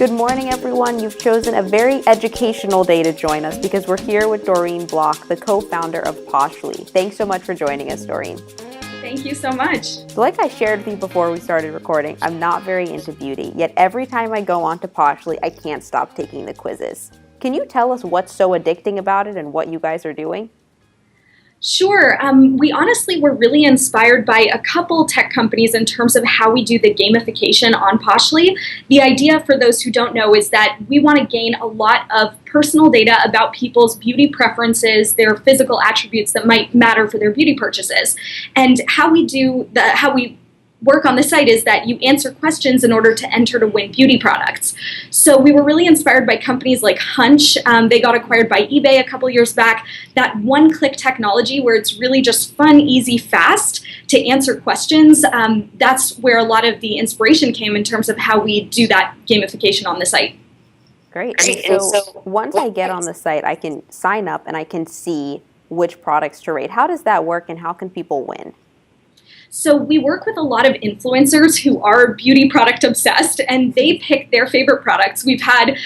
Good morning, everyone. You've chosen a very educational day to join us because we're here with Doreen Bloch, the co-founder of Poshly. Thanks so much for joining us, Doreen. Thank you so much. So like I shared with you before we started recording, I'm not very into beauty, yet every time I go onto Poshly, I can't stop taking the quizzes. Can you tell us what's so addicting about it and what you guys are doing? Sure. We honestly were really inspired by a couple tech companies in terms of how we do the gamification on Poshly. The idea, for those who don't know, is that we want to gain a lot of personal data about people's beauty preferences, their physical attributes that might matter for their beauty purchases. And how we work on the site is that you answer questions in order to enter to win beauty products. So we were really inspired by companies like Hunch. They got acquired by eBay a couple years back. That one-click technology where it's really just fun, easy, fast to answer questions. That's where a lot of the inspiration came in terms of how we do that gamification on the site. Great. And so once I get on the site, I can sign up and I can see which products to rate. How does that work and how can people win? So we work with a lot of influencers who are beauty product obsessed, and they pick their favorite products. We've had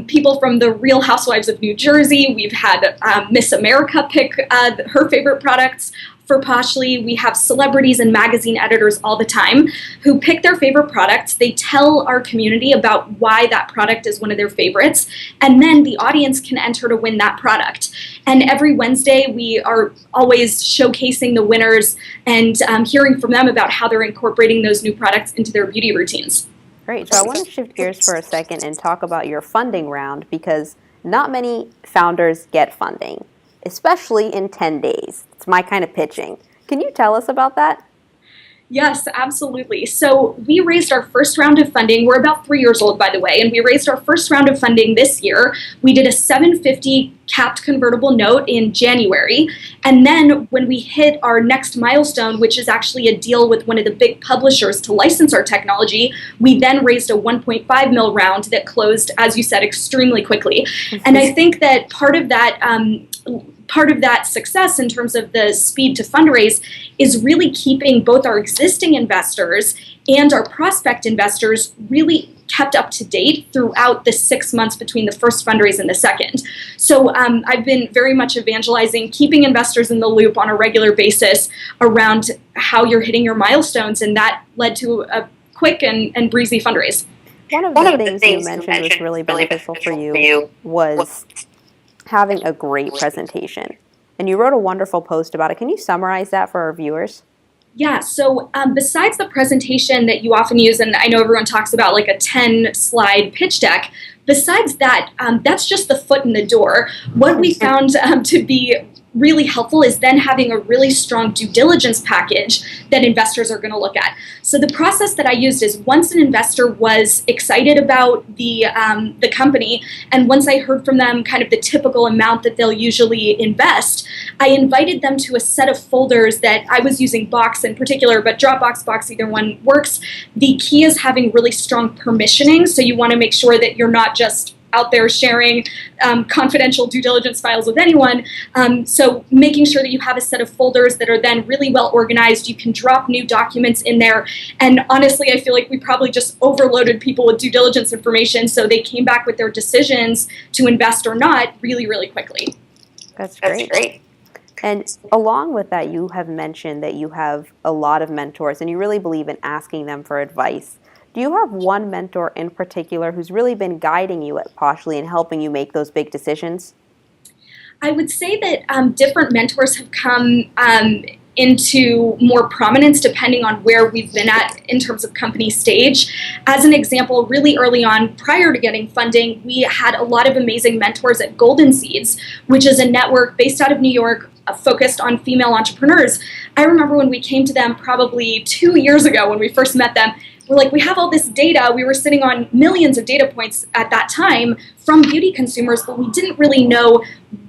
people from the Real Housewives of New Jersey. We've had Miss America pick her favorite products for Poshly. We have celebrities and magazine editors all the time who pick their favorite products. They tell our community about why that product is one of their favorites, and then the audience can enter to win that product. And every Wednesday, we are always showcasing the winners and hearing from them about how they're incorporating those new products into their beauty routines. Great. So I want to shift gears for a second and talk about your funding round, because not many founders get funding, especially in 10 days. It's my kind of pitching. Can you tell us about that? Yes, absolutely. So we raised our first round of funding. We're about 3 years old, by the way, and we raised our first round of funding this year. We did a $750 capped convertible note in January. And then when we hit our next milestone, which is actually a deal with one of the big publishers to license our technology, we then raised a 1.5 mil round that closed, as you said, extremely quickly. And I think that part of that success in terms of the speed to fundraise is really keeping both our existing investors and our prospect investors really kept up to date throughout the 6 months between the first fundraise and the second. So I've been very much evangelizing, keeping investors in the loop on a regular basis around how you're hitting your milestones, and that led to a quick and breezy fundraise. One of the things you mentioned was really beneficial for you was having a great presentation. And you wrote a wonderful post about it. Can you summarize that for our viewers? Yeah, so besides the presentation that you often use, and I know everyone talks about like a 10-slide pitch deck, besides that, that's just the foot in the door. What we found to be really helpful is then having a really strong due diligence package that investors are going to look at. So the process that I used is once an investor was excited about the company, and once I heard from them kind of the typical amount that they'll usually invest, I invited them to a set of folders that I was using Box in particular, but Dropbox, Box, either one works. The key is having really strong permissioning, so you want to make sure that you're not just out there sharing confidential due diligence files with anyone. So making sure that you have a set of folders that are then really well organized. You can drop new documents in there. And honestly, I feel like we probably just overloaded people with due diligence information, so they came back with their decisions to invest or not really, really quickly. That's great. And along with that, you have mentioned that you have a lot of mentors and you really believe in asking them for advice. Do you have one mentor in particular who's really been guiding you at Poshly and helping you make those big decisions? I would say that different mentors have come into more prominence depending on where we've been at in terms of company stage. As an example, really early on, prior to getting funding, we had a lot of amazing mentors at Golden Seeds, which is a network based out of New York focused on female entrepreneurs. I remember when we came to them probably 2 years ago when we first met them, we're like, we have all this data. We were sitting on millions of data points at that time from beauty consumers, but we didn't really know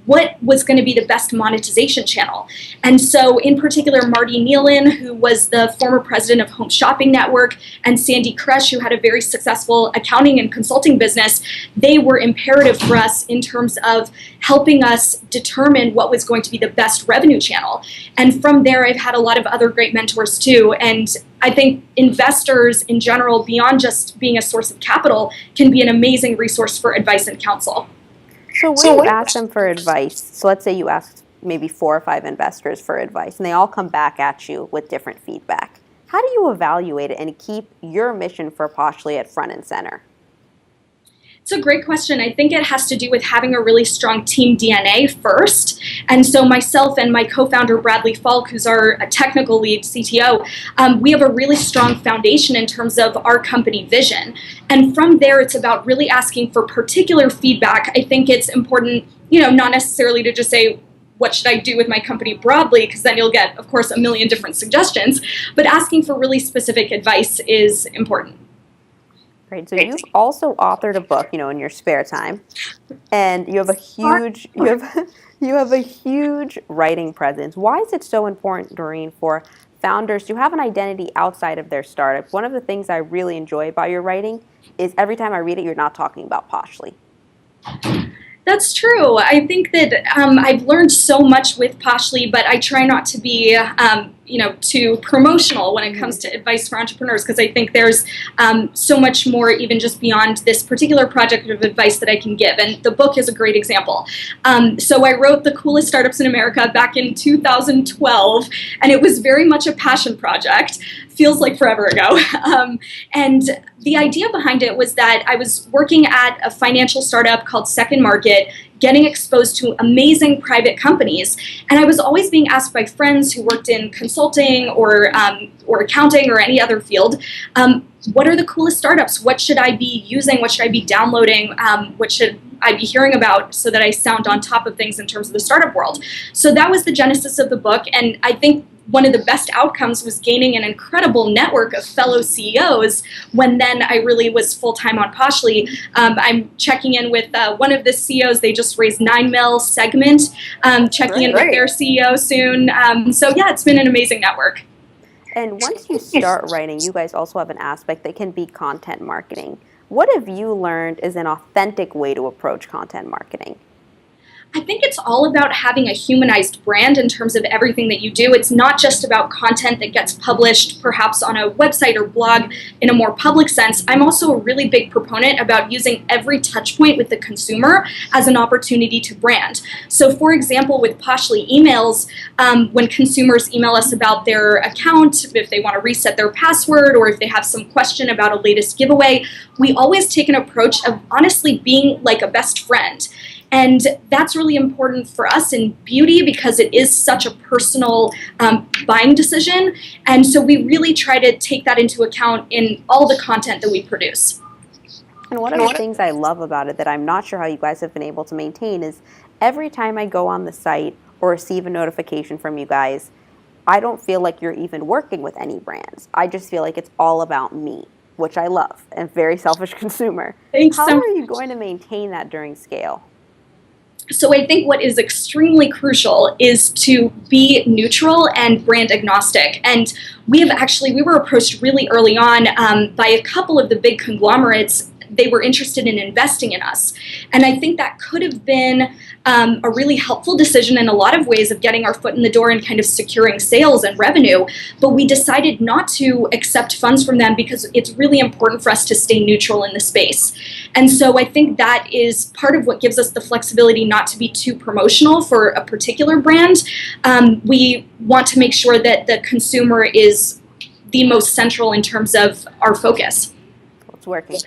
what was going to be the best monetization channel. And so in particular, Marty Nealon, who was the former president of Home Shopping Network, and Sandy Kresh, who had a very successful accounting and consulting business, they were imperative for us in terms of helping us determine what was going to be the best revenue channel. And from there, I've had a lot of other great mentors too. And I think investors in general, beyond just being a source of capital, can be an amazing resource for advice and counsel. So when you ask them for advice, so let's say you ask maybe 4 or 5 investors for advice, and they all come back at you with different feedback. How do you evaluate it and keep your mission for Poshly at front and center? It's a great question. I think it has to do with having a really strong team DNA first. And so myself and my co-founder, Bradley Falk, who's our technical lead CTO, we have a really strong foundation in terms of our company vision. And from there, it's about really asking for particular feedback. I think it's important, not necessarily to just say, what should I do with my company broadly? Because then you'll get, of course, a million different suggestions. But asking for really specific advice is important. Great. So you've also authored a book, in your spare time, and you have a huge writing presence. Why is it so important, Doreen, for founders to have an identity outside of their startup? One of the things I really enjoy about your writing is every time I read it, you're not talking about Poshly. That's true. I think that I've learned so much with Poshly, but I try not to be, too promotional when it comes to advice for entrepreneurs, because I think there's so much more even just beyond this particular project of advice that I can give. And the book is a great example. So I wrote The Coolest Startups in America back in 2012, and it was very much a passion project. Feels like forever ago. And the idea behind it was that I was working at a financial startup called Second Market, getting exposed to amazing private companies. And I was always being asked by friends who worked in consulting or accounting or any other field, what are the coolest startups? What should I be using? What should I be downloading? What should I be hearing about so that I sound on top of things in terms of the startup world? So that was the genesis of the book. And I think one of the best outcomes was gaining an incredible network of fellow CEOs when then I really was full-time on Poshly. I'm checking in with one of the CEOs. They just raised $9 million Segment, checking in with their CEO soon. So yeah, it's been an amazing network. And once you start writing, you guys also have an aspect that can be content marketing. What have you learned is an authentic way to approach content marketing? I think it's all about having a humanized brand in terms of everything that you do. It's not just about content that gets published perhaps on a website or blog in a more public sense. I'm also a really big proponent about using every touch point with the consumer as an opportunity to brand. So for example, with Poshly emails, when consumers email us about their account, if they want to reset their password or if they have some question about a latest giveaway, we always take an approach of honestly being like a best friend. And that's really important for us in beauty because it is such a personal buying decision. And so we really try to take that into account in all the content that we produce. And one of the things I love about it that I'm not sure how you guys have been able to maintain is every time I go on the site or receive a notification from you guys, I don't feel like you're even working with any brands. I just feel like it's all about me, which I love, and very selfish consumer. Thanks How so are you going to maintain that during scale? So I think what is extremely crucial is to be neutral and brand agnostic. And we were approached really early on by a couple of the big conglomerates. They were interested in investing in us. And I think that could have been a really helpful decision in a lot of ways of getting our foot in the door and kind of securing sales and revenue. But we decided not to accept funds from them because it's really important for us to stay neutral in the space. And so I think that is part of what gives us the flexibility not to be too promotional for a particular brand. We want to make sure that the consumer is the most central in terms of our focus. It's working.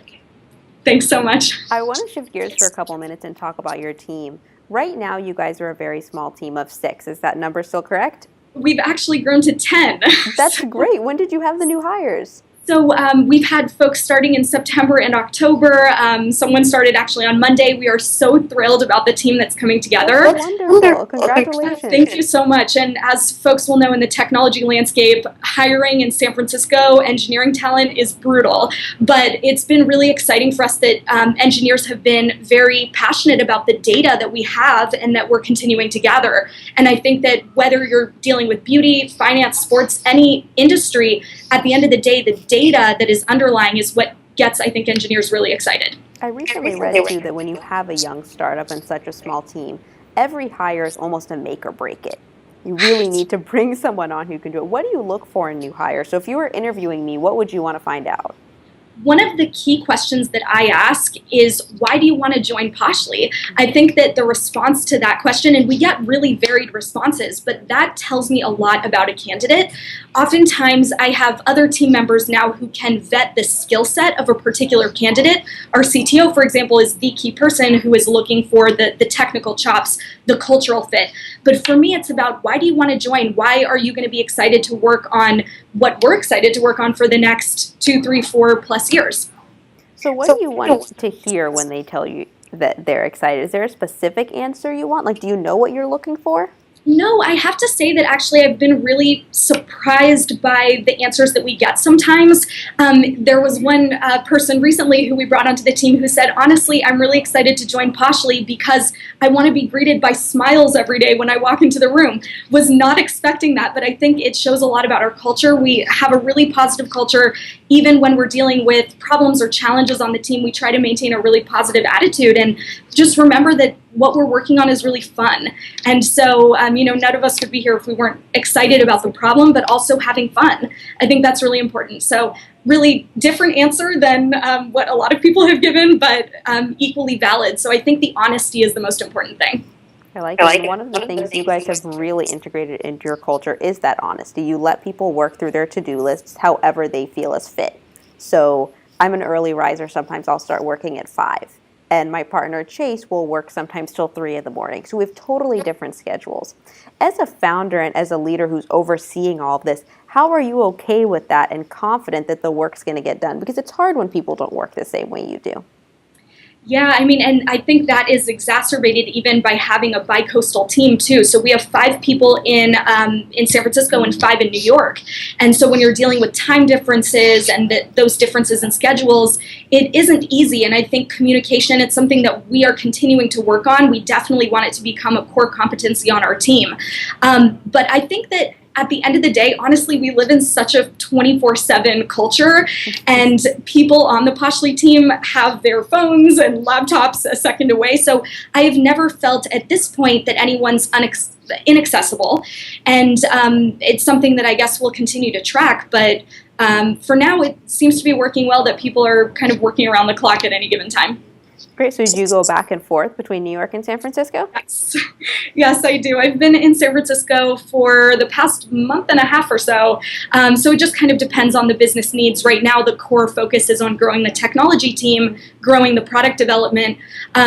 Thanks so much. I want to shift gears for a couple minutes and talk about your team. Right now, you guys are a very small team of 6. Is that number still correct? We've actually grown to 10. That's great. When did you have the new hires? So we've had folks starting in September and October. Someone started actually on Monday. We are so thrilled about the team that's coming together. Wonderful. Congratulations. Thank you so much. And as folks will know in the technology landscape, hiring in San Francisco engineering talent is brutal. But it's been really exciting for us that engineers have been very passionate about the data that we have and that we're continuing to gather. And I think that whether you're dealing with beauty, finance, sports, any industry, at the end of the day, the data that is underlying is what gets, I think, engineers really excited. I recently read, too, that when you have a young startup and such a small team, every hire is almost a make or break it. You really need to bring someone on who can do it. What do you look for in new hires? So if you were interviewing me, what would you want to find out? One of the key questions that I ask is, why do you want to join Poshly? I think that the response to that question, and we get really varied responses, but that tells me a lot about a candidate. Oftentimes, I have other team members now who can vet the skill set of a particular candidate. Our CTO, for example, is the key person who is looking for the technical chops, the cultural fit. But for me, it's about, why do you want to join? Why are you going to be excited to work on what we're excited to work on for the next 2, 3, 4+ years? So what do you want to hear when they tell you that they're excited? Is there a specific answer you want? Like, do you know what you're looking for? No, I have to say that actually I've been really surprised by the answers that we get sometimes. There was one person recently who we brought onto the team who said, honestly, I'm really excited to join Poshly because I want to be greeted by smiles every day when I walk into the room. Was not expecting that, but I think it shows a lot about our culture. We have a really positive culture. Even when we're dealing with problems or challenges on the team, we try to maintain a really positive attitude and just remember that what we're working on is really fun. And so, none of us would be here if we weren't excited about the problem, but also having fun. I think that's really important. So really different answer than what a lot of people have given, but equally valid. So I think the honesty is the most important thing. I like it. And one of the things you guys have really integrated into your culture is that honesty. You let people work through their to-do lists however they feel is fit. So I'm an early riser. Sometimes I'll start working at 5. And my partner, Chase, will work sometimes till 3 in the morning. So we have totally different schedules. As a founder and as a leader who's overseeing all of this, how are you okay with that and confident that the work's going to get done? Because it's hard when people don't work the same way you do. Yeah, and I think that is exacerbated even by having a bi-coastal team too. So we have 5 people in San Francisco and 5 in New York. And so when you're dealing with time differences and those differences in schedules, it isn't easy. And I think communication, it's something that we are continuing to work on. We definitely want it to become a core competency on our team. But I think that at the end of the day, honestly, we live in such a 24/7 culture, and people on the Poshly team have their phones and laptops a second away. So I have never felt at this point that anyone's inaccessible. And it's something that I guess we'll continue to track. But for now, it seems to be working well that people are kind of working around the clock at any given time. Great. So do you go back and forth between New York and San Francisco? Yes. Yes, I do. I've been in San Francisco for the past month and a half or so. So it just kind of depends on the business needs. Right now, the core focus is on growing the technology team, growing the product development.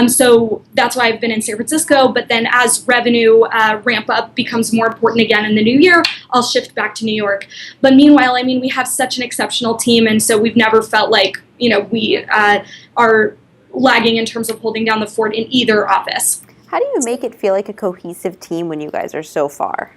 So that's why I've been in San Francisco. But then as revenue ramp up becomes more important again in the new year, I'll shift back to New York. But meanwhile, I mean, we have such an exceptional team. And so we've never felt like, we are lagging in terms of holding down the fort in either office. How do you make it feel like a cohesive team when you guys are so far?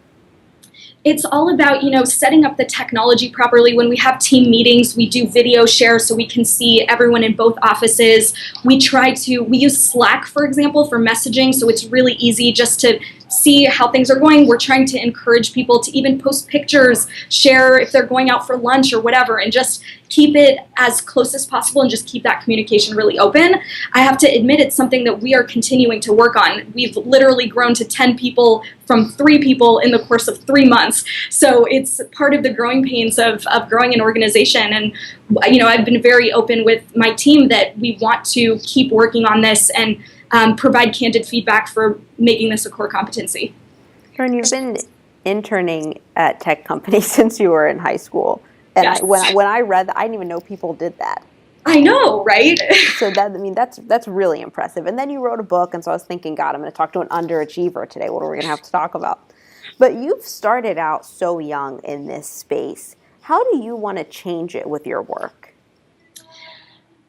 It's all about, setting up the technology properly. When we have team meetings, we do video share so we can see everyone in both offices. We use Slack, for example, for messaging, so it's really easy just to see how things are going. We're trying to encourage people to even post pictures, share if they're going out for lunch or whatever, and just keep it as close as possible and just keep that communication really open. I have to admit it's something that we are continuing to work on. We've literally grown to 10 people from 3 people in the course of 3 months. So it's part of the growing pains of growing an organization. And, I've been very open with my team that we want to keep working on this and provide candid feedback for making this a core competency. Karen, you've been interning at tech companies since you were in high school. And Yes. when I read that, I didn't even know people did that. I know, right? So that's really impressive. And then you wrote a book, and so I was thinking, God, I'm going to talk to an underachiever today. What are we going to have to talk about? But you've started out so young in this space. How do you want to change it with your work?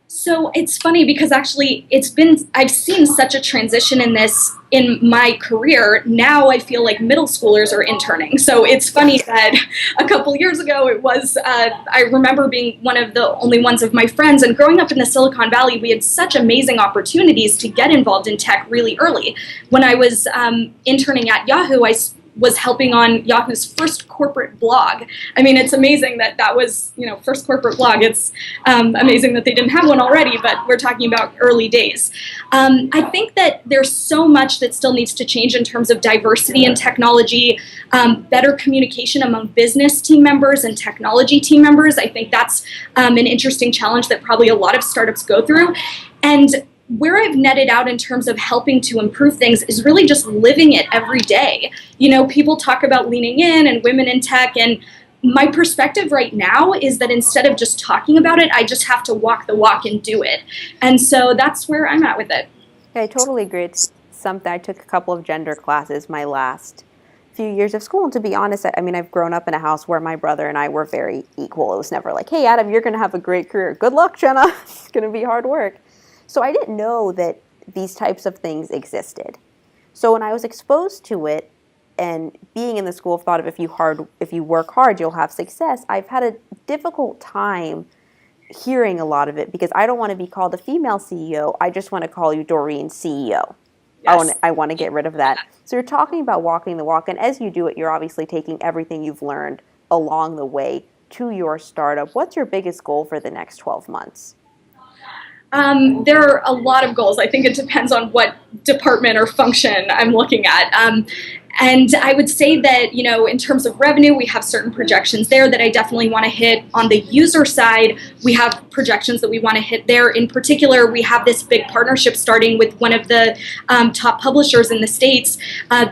So it's funny because actually I've seen such a transition in this in my career. Now I feel like middle schoolers are interning. So it's funny that a couple years ago it was, I remember being one of the only ones of my friends, and growing up in the Silicon Valley, we had such amazing opportunities to get involved in tech really early. When I was interning at Yahoo, I was helping on Yahoo's first corporate blog. I mean, it's amazing that that was, first corporate blog. It's amazing that they didn't have one already, but we're talking about early days. I think that there's so much that still needs to change in terms of diversity in technology, better communication among business team members and technology team members. I think that's an interesting challenge that probably a lot of startups go through. And where I've netted out in terms of helping to improve things is really just living it every day. People talk about leaning in and women in tech, and my perspective right now is that instead of just talking about it, I just have to walk the walk and do it. And so that's where I'm at with it. Yeah, I totally agree. It's something I took a couple of gender classes my last few years of school, and to be honest, I mean, I've grown up in a house where my brother and I were very equal. It was never like, hey, Adam, you're going to have a great career. Good luck, Jenna. It's going to be hard work. So I didn't know that these types of things existed. So when I was exposed to it, and being in the school of thought of if you work hard, you'll have success, I've had a difficult time hearing a lot of it because I don't want to be called a female CEO. I just want to call you Doreen CEO. Yes. I want to get rid of that. So you're talking about walking the walk, and as you do it, you're obviously taking everything you've learned along the way to your startup. What's your biggest goal for the next 12 months? There are a lot of goals. I think it depends on what department or function I'm looking at. And I would say that, in terms of revenue, we have certain projections there that I definitely want to hit. On the user side, we have projections that we want to hit there. In particular, we have this big partnership starting with one of the top publishers in the States.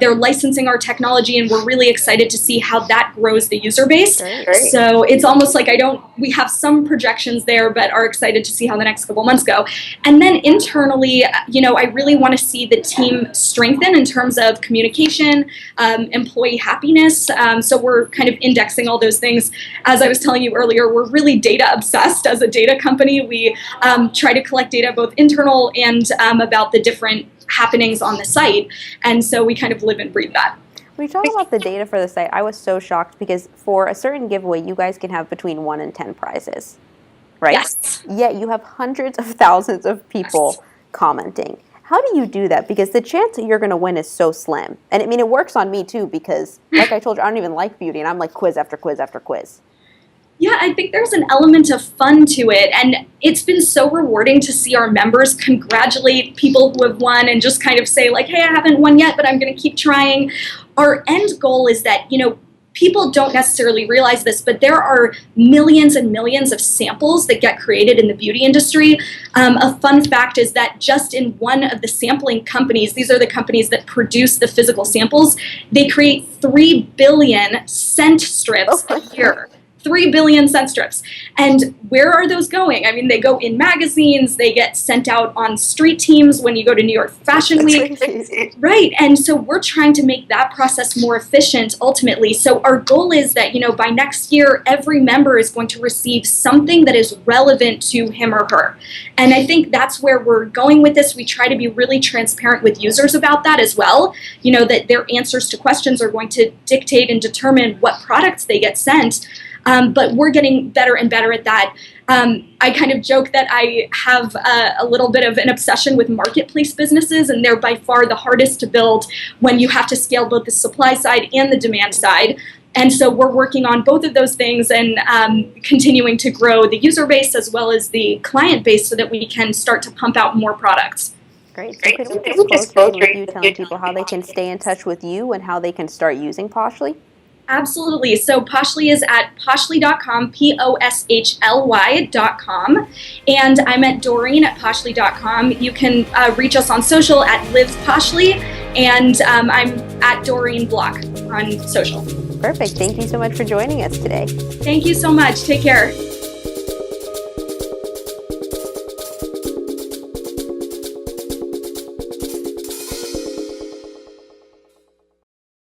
They're licensing our technology, and we're really excited to see how that grows the user base. Great. So it's almost like we have some projections there, but are excited to see how the next couple months go. And then internally, I really want to see the team strengthen in terms of communication, employee happiness. So we're kind of indexing all those things. As I was telling you earlier, we're really data obsessed as a data company. We try to collect data both internal and about the different happenings on the site. And so we kind of live and breathe that. When you talk about the data for the site, I was so shocked because for a certain giveaway, you guys can have between 1 and 10 prizes, right? Yes. Yet you have hundreds of thousands of people commenting. How do you do that? Because the chance that you're going to win is so slim. And I mean, it works on me too, because like I told you, I don't even like beauty, and I'm like quiz after quiz after quiz. Yeah, I think there's an element of fun to it, and it's been so rewarding to see our members congratulate people who have won and just kind of say like, hey, I haven't won yet, but I'm going to keep trying. Our end goal is that, people don't necessarily realize this, but there are millions and millions of samples that get created in the beauty industry. A fun fact is that just in one of the sampling companies, these are the companies that produce the physical samples, they create 3 billion scent strips a year. 3 billion scent strips. And where are those going? I mean, they go in magazines, they get sent out on street teams when you go to New York Fashion Week. Right. And so we're trying to make that process more efficient ultimately. So our goal is that, by next year, every member is going to receive something that is relevant to him or her. And I think that's where we're going with this. We try to be really transparent with users about that as well. That their answers to questions are going to dictate and determine what products they get sent. But we're getting better and better at that. I kind of joke that I have a little bit of an obsession with marketplace businesses, and they're by far the hardest to build when you have to scale both the supply side and the demand side. And so we're working on both of those things and continuing to grow the user base as well as the client base so that we can start to pump out more products. Great. So could we just close with you telling people how they can stay in touch with you and how they can start using Poshly? Absolutely. So Poshly is at poshly.com, Poshly.com. And I'm at Doreen at Poshly.com. You can reach us on social at Live Poshly, and I'm at Doreen Bloch on social. Perfect. Thank you so much for joining us today. Thank you so much. Take care.